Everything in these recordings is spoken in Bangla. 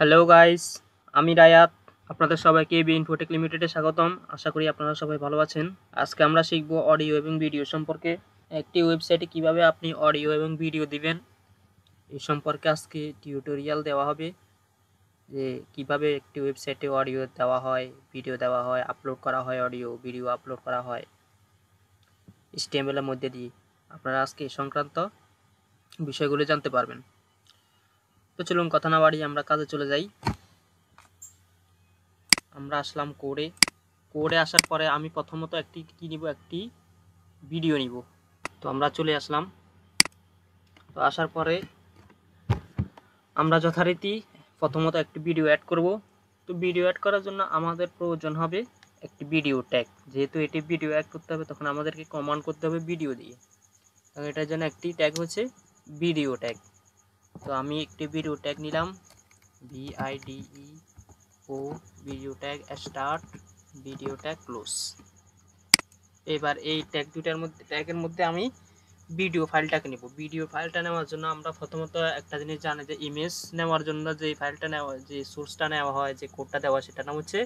হ্যালো গাইস, আমি রায়াত। আপনাদের সবাইকে abinfotech লিমিটেডে স্বাগতম। আশা করি আপনারা সবাই ভালো আছেন। আজকে আমরা শিখব অডিও এবং ভিডিও সম্পর্কে। একটি ওয়েবসাইটে কিভাবে আপনি অডিও এবং ভিডিও দিবেন এই সম্পর্কে আজকে টিউটোরিয়াল দেওয়া হবে। যে কিভাবে একটি ওয়েবসাইটে অডিও দেওয়া হয়, ভিডিও দেওয়া হয়, আপলোড করা হয়, অডিও ভিডিও আপলোড করা হয় HTML এর মধ্যে দিয়ে। আপনারা আজকে এই সংক্রান্ত বিষয়গুলো জানতে পারবেন। তো চলুন কথা না বাড়িয়ে আমরা কাজে চলে যাই। আমরা আসলাম কোডে আসার পরে আমি প্রথমত একটি ভিডিও নিব। তো আমরা চলে আসলাম। তো আসার পরে আমরা যথারীতি প্রথমত একটি ভিডিও অ্যাড করব। তো ভিডিও অ্যাড করার জন্য আমাদের প্রয়োজন হবে একটি ভিডিও ট্যাগ। যেহেতু এটি ভিডিও অ্যাড করতে হবে, তখন আমাদেরকে কমান্ড করতে হবে ভিডিও দিয়ে। তো এটার জন্য একটি ট্যাগ হচ্ছে ভিডিও ট্যাগ। তো আমি একটি ভিডিও ট্যাগ নিলাম, VIDEO video tag start, video tag close. এবার এই ট্যাগের মধ্যে আমি ভিডিও ফাইলটাকে নেব। ভিডিও ফাইলটা নেওয়ার জন্য আমরা প্রথমত একটা জিনিস জানি যে ইমেজ নেওয়ার জন্য যে ফাইলটা নেওয়া, যে সোর্সটা নেওয়া হয়, যে কোডটা দেওয়া, সেটা নাম হচ্ছে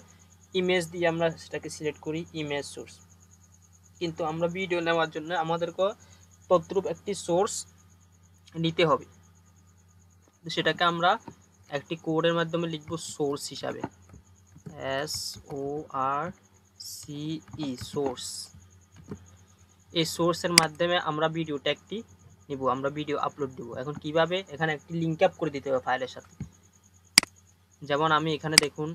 ইমেজ দিয়ে আমরা সেটাকে সিলেক্ট করি ইমেজ সোর্স। কিন্তু আমরা ভিডিও নেওয়ার জন্য আমাদেরকে তদ্রূপ একটি সোর্স নিতে হবে। সেটাকে আমরা একটি কোডের মাধ্যমে লিখব সোর্স হিসাবে, SORCE সোর্স। এই সোর্সের মাধ্যমে আমরা ভিডিও ট্যাগটি নিব, আমরা ভিডিও আপলোড দেব। এখন কিভাবে, এখানে একটি লিঙ্ক আপ করে দিতে হবে ফাইলের সাথে। যেমন আমি এখানে দেখুন,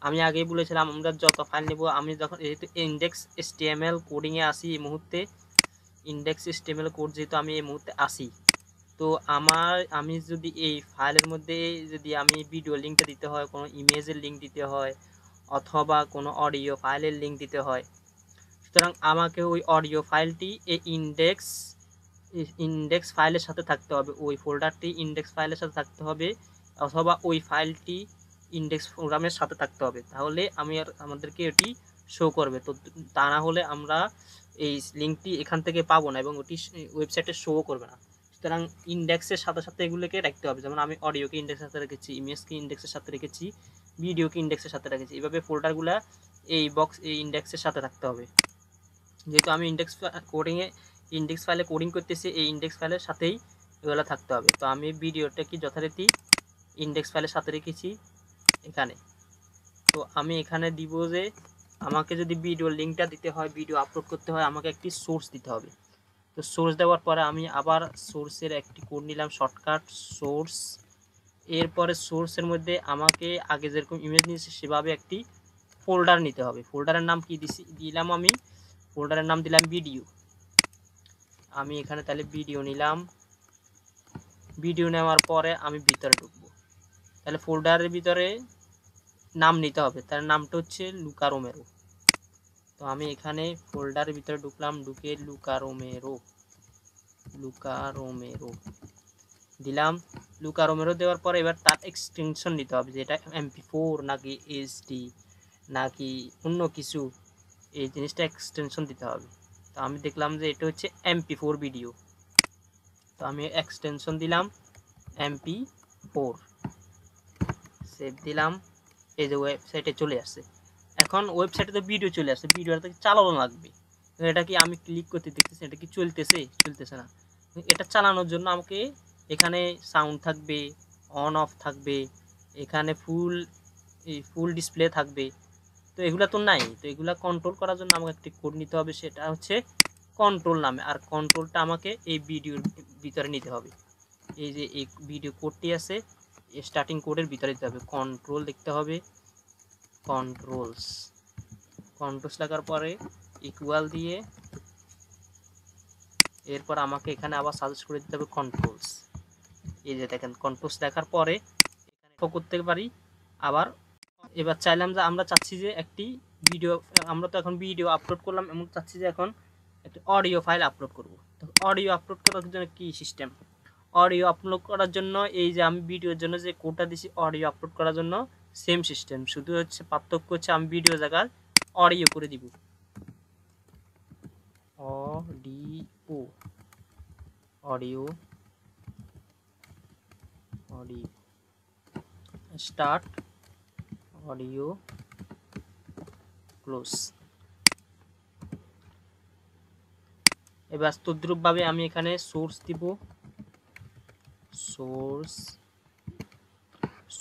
আমি আগেই বলেছিলাম আমরা যত ফাইল নেব, আমি যখন যেহেতু ইন্ডেক্স HTML কোডিংয়ে আসি এই মুহূর্তে, ইন্ডেক্স HTML কোড যেহেতু আমি এই মুহূর্তে আসি, তো আমি যদি এই ফাইলের মধ্যে যদি আমি ভিডিও লিঙ্কটা দিতে হয়, কোনো ইমেজের লিঙ্ক দিতে হয়, অথবা কোনো অডিও ফাইলের লিঙ্ক দিতে হয়, সুতরাং আমাকে ওই অডিও ফাইলটি এই ইন্ডেক্স ফাইলের সাথে থাকতে হবে, ওই ফোল্ডারটি ইন্ডেক্স ফাইলের সাথে থাকতে হবে, অথবা ওই ফাইলটি ইন্ডেক্স প্রোগ্রামের সাথে থাকতে হবে। তাহলে আমাদেরকে এটি শো করবে। তো তা না হলে আমরা এই লিঙ্কটি এখান থেকে পাবো না এবং ওটি ওয়েবসাইটে শো করবে না। সুতরাং ইন্ডেক্সের সাথে সাথে এগুলোকে রাখতে হবে। যেমন আমি অডিওকে ইন্ডেক্সের সাথে রেখেছি, ইমেজকে ইন্ডেক্সের সাথে রেখেছি, ভিডিওকে ইন্ডেক্সের সাথে রেখেছি। এইভাবে ফোল্ডারগুলো এই ইন্ডেক্সের সাথে থাকতে হবে। যেহেতু আমি ইন্ডেক্স ফাইলে কোডিং করতেছি, এই ইন্ডেক্স ফাইলের সাথেই এগুলো থাকতে হবে। তো আমি ভিডিওটা কি যথারীতি ইন্ডেক্স ফাইলের সাথে রেখেছি এখানে। তো আমি এখানে দিব যে আমাকে যদি ভিডিও লিঙ্কটা দিতে হয়, ভিডিও আপলোড করতে হয়, আমাকে একটি সোর্স দিতে হবে। তো সোর্স দেওয়ার পরে আমি আবার সোর্সের একটি কোড নিলাম, শর্টকাট সোর্স। এরপরে সোর্সের মধ্যে আমাকে আগে যেরকম ইমেজ নিয়েছি সেভাবে একটি ফোল্ডার নিতে হবে। ফোল্ডারের নাম কি দিলাম, আমি ফোল্ডারের নাম দিলাম ভিডিও। আমি এখানে তাহলে ভিডিও নিলাম। ভিডিও নেওয়ার পরে আমি ভিতরে ঢুকবো। তাহলে ফোল্ডারের ভিতরে নাম নিতে হবে, তার নামটা হচ্ছে লুকা রোমেরো। তো আমি এখানে ফোল্ডারের ভিতরে ঢুকলাম, ঢুকে লুকা রোমেরো দিলাম। লুকা রোমেরো দেওয়ার পরে এবার তার এক্সটেনশন নিতে হবে, যে এটা MP4 নাকি HD নাকি অন্য কিছু, এই জিনিসটা এক্সটেনশন দিতে হবে। তো আমি দেখলাম যে এটা হচ্ছে MP4 ভিডিও। তো আমি এক্সটেনশন দিলাম MP4, সেভ দিলাম। এই যে ওয়েবসাইটে চলে আসছে। এখন ওয়েবসাইটে তো ভিডিও চলে আসছে, ভিডিওটা চালানো লাগবে। এটা কি আমি ক্লিক করতে দেখতেছি, এটা কি চলতেছে না। এটা চালানোর জন্য আমাকে এখানে সাউন্ড থাকবে, অন অফ থাকবে, এখানে ফুল ডিসপ্লে থাকবে। তো এগুলা তো নাই। তো এগুলা কন্ট্রোল করার জন্য আমাকে একটি কোড নিতে হবে, সেটা হচ্ছে কন্ট্রোল নামে। আর কন্ট্রোলটা আমাকে এই ভিডিওর ভিতরে নিতে হবে। এই যে এই ভিডিও কোডটি আছে, স্টার্টিং কোডের ভিতরে দিতে হবে। কন্ট্রোল দেখতে হবে, কন্ট্রোলস লাগার পরে ইকুয়াল দিয়ে এরপর আমাকে এখানে আবার সাজেস্ট করে দিতে হবে কন্ট্রোলস। এই যে দেখেন, কন্ট্রোলস দেখার পরে এখানে করতে পারি। আবার এবার চাইলাম যে আমরা চাচ্ছি যে একটি ভিডিও, আমরা তো এখন ভিডিও আপলোড করলাম, এমন চাচ্ছি যে এখন একটি অডিও ফাইল আপলোড করব। তো অডিও আপলোড করার জন্য কি সিস্টেম, অডিও আপলোড করার জন্য এই যে আমি ভিডিওর জন্য যে কোডটা দিছি, অডিও আপলোড করার জন্য সেম সিস্টেম, শুধু হচ্ছে পার্থক্য হচ্ছে আমি ভিডিও জায়গায় অডিও করে দিব। Audio start, audio, close. এবার তদ্রূপভাবে আমি এখানে সোর্স দিব,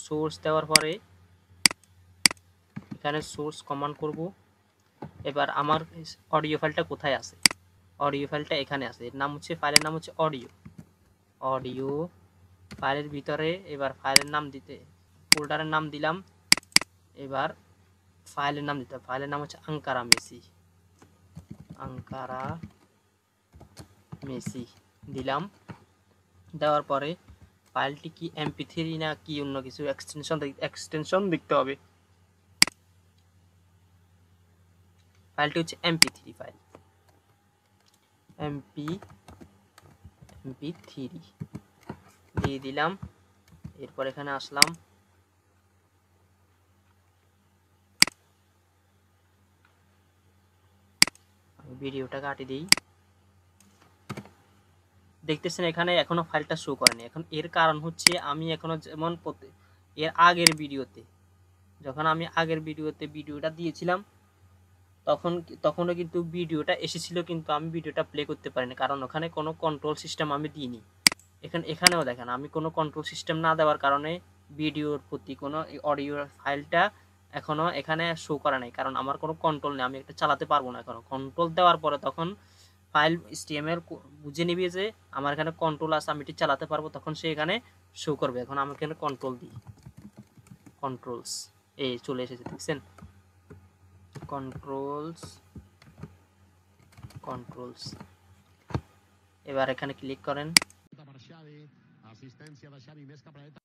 সোর্স দেওয়ার পরে এখানে সোর্স কমান্ড করব। এবার আমার অডিও ফাইলটা কোথায় আছে? অডিও ফাইলটা এখানে আছে, এর নাম হচ্ছে, ফাইলের নাম হচ্ছে অডিও ফাইলের ভিতরে এবার ফাইলের নাম দিতে, ফোল্ডারের নাম দিলাম। এবার ফাইলের নাম দিতে হবে, ফাইলের নাম হচ্ছে আঙ্কারা মেসি দিলাম। দেওয়ার পরে ফাইলটি কি mp3 না কি অন্য কিছু এক্সটেনশন দেখতে হবে। ফাইলটি হচ্ছে mp3 ফাইল, mp3 দিয়ে দিলাম। এরপর এখানে আসলাম, ভিডিওটা কাটি দিই। দেখতেছেন এখানে এখনো ফাইলটা শো করেনি। এখন এর কারণ হচ্ছে আমি এখনো যেমন এর আগের ভিডিওতে, যখন আমি আগের ভিডিওটা দিয়েছিলাম তখনও কিন্তু ভিডিওটা এসেছিল, কিন্তু আমি ভিডিওটা প্লে করতে পারিনি, কারণ ওখানে কোনো কন্ট্রোল সিস্টেম আমি দিইনি। এখানেও দেখেন আমি কোনো কন্ট্রোল সিস্টেম না দেওয়ার কারণে ভিডিওর প্রতি কোনো অডিও ফাইলটা এখনো এখানে শো করে নাই, কারণ আমার কোনো কন্ট্রোল নেই, আমি এটা চালাতে পারবো না। এখনো কন্ট্রোল দেওয়ার পরে তখন ফাইল HTML বুঝে নিবে যে আমার এখানে কন্ট্রোল আছে, আমি এটি চালাতে পারবো, তখন সে এখানে শো করবে। এখন আমি এখানে কন্ট্রোল দিই, কন্ট্রোলস এই চলে এসেছে, দেখছেন কন্ট্রোলস। এবার এখানে ক্লিক করেন,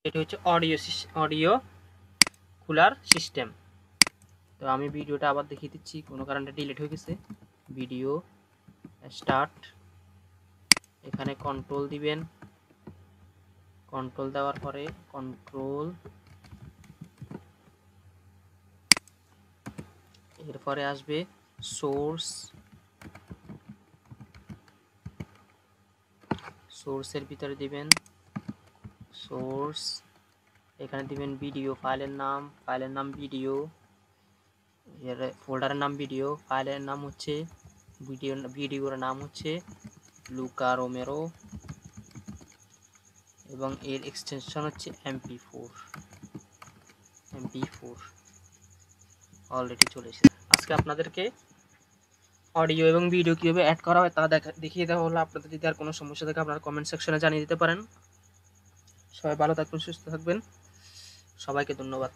এটা হচ্ছে অডিও খোলার সিস্টেম। তো আমি ভিডিওটা আবার দেখিয়ে দিচ্ছি, কোনো কারণে ডিলিট হয়ে গেছে। ভিডিও স্টার্ট, এখানে কন্ট্রোল দিবেন, কন্ট্রোল দেওয়ার পরে এরপরে আসবে সোর্সের ভিতরে দিবেন সোর্স, এখানে দিবেন ভিডিও, ফাইলের নাম ভিডিও, এর ফোল্ডারের নাম ভিডিও, ফাইলের নাম হচ্ছে ভিডিওর নাম হচ্ছে লুকা রোমেরো এবং এর এক্সটেনশন হচ্ছে mp4 অলরেডি চলে এসেছে। আজকে আপনাদেরকে অডিও এবং ভিডিও কিভাবে অ্যাড করা হয় তা দেখিয়ে দেওয়া হলো। আপনাদের যদি আর কোনো সমস্যা থাকে আপনারা কমেন্ট সেকশনে জানিয়ে দিতে পারেন। সবাই ভালো থাকবেন, সুস্থ থাকবেন, সবাইকে ধন্যবাদ।